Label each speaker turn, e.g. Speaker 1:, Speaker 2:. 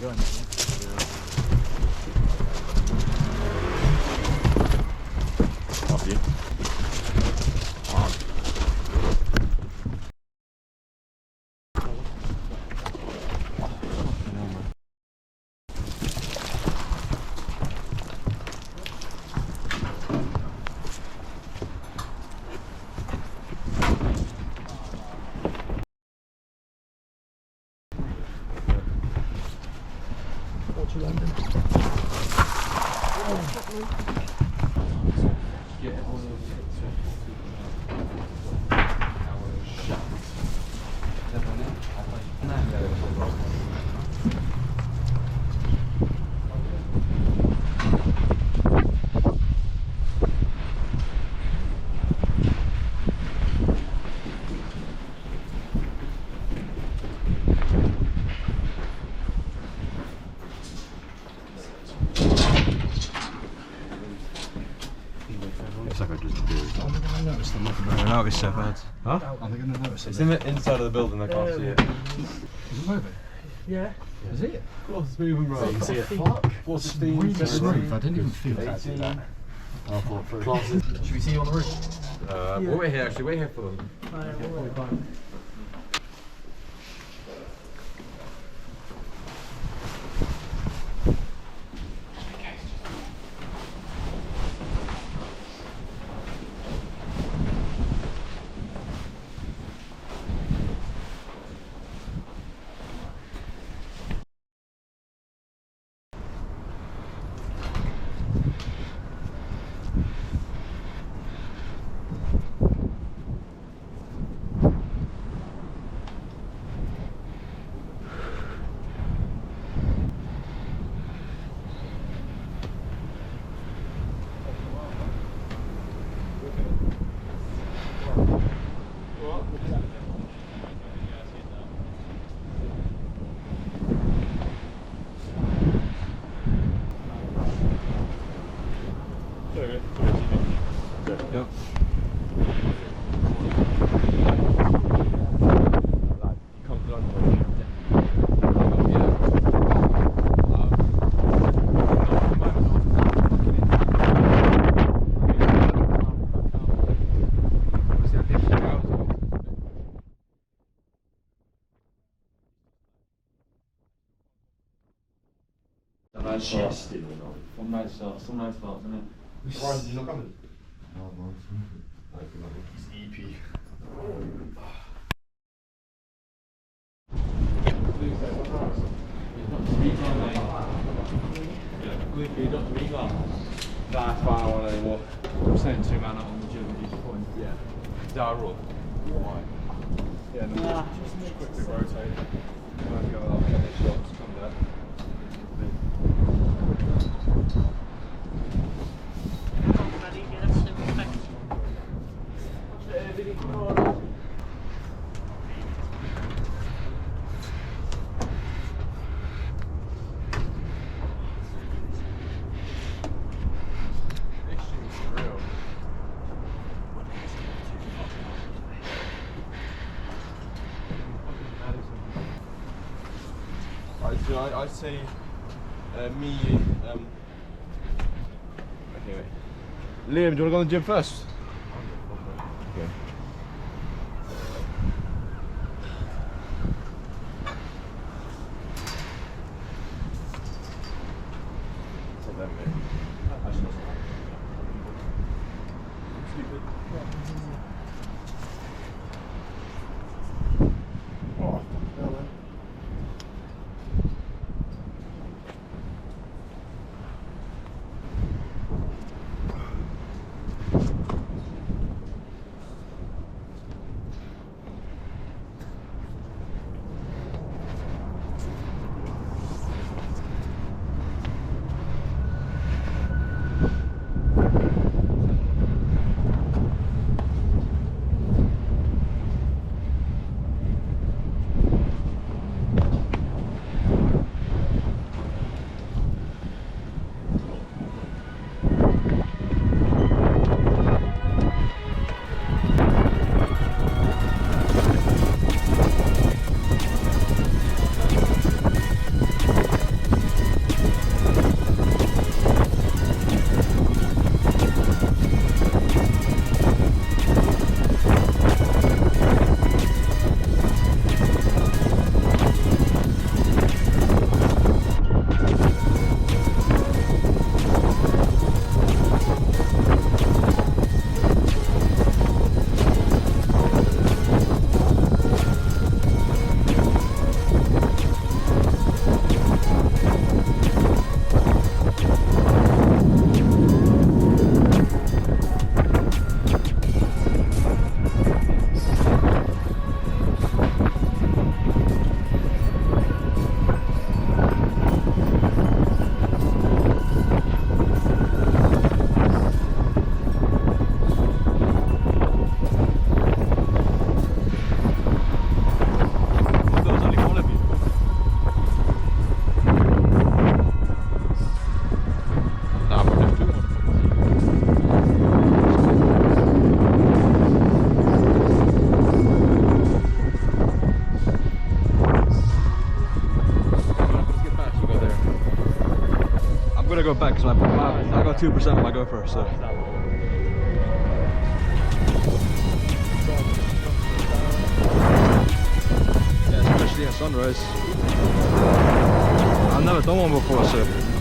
Speaker 1: going.
Speaker 2: Off you.
Speaker 1: Now it's so bad.
Speaker 2: Huh?
Speaker 1: Are they going to notice it?
Speaker 2: It's in the inside of the building, I can't see it.
Speaker 1: Is it moving?
Speaker 3: Yeah.
Speaker 1: Is it?
Speaker 2: Of course it's moving, bro.
Speaker 3: So you can see it.
Speaker 1: Fuck.
Speaker 2: 416,
Speaker 1: Really
Speaker 2: 17,
Speaker 1: smooth. I didn't even feel it.
Speaker 2: 18.
Speaker 1: I'll pull it through.
Speaker 2: Classes.
Speaker 1: Should we see you on the roof?
Speaker 2: We'll wait here actually, wait here for them. Yep. Some nice starts, isn't it?
Speaker 4: Ryan, did you not come?
Speaker 1: It's EP.
Speaker 2: That's fine, I want anymore.
Speaker 1: I'm saying 2 man out on the gym at each point.
Speaker 2: Yeah. Is that a rule?
Speaker 1: Why? Yeah, no, just quickly rotate.
Speaker 2: Let's go up, get these shots, come there. I'd say me. Okay, wait. Liam, do you want to go on the gym first? Okay. Take that, mate. Stupid. Oh, gonna go back because I got 2% on my GoPro, so. Yeah, especially at sunrise. I've never done one before, so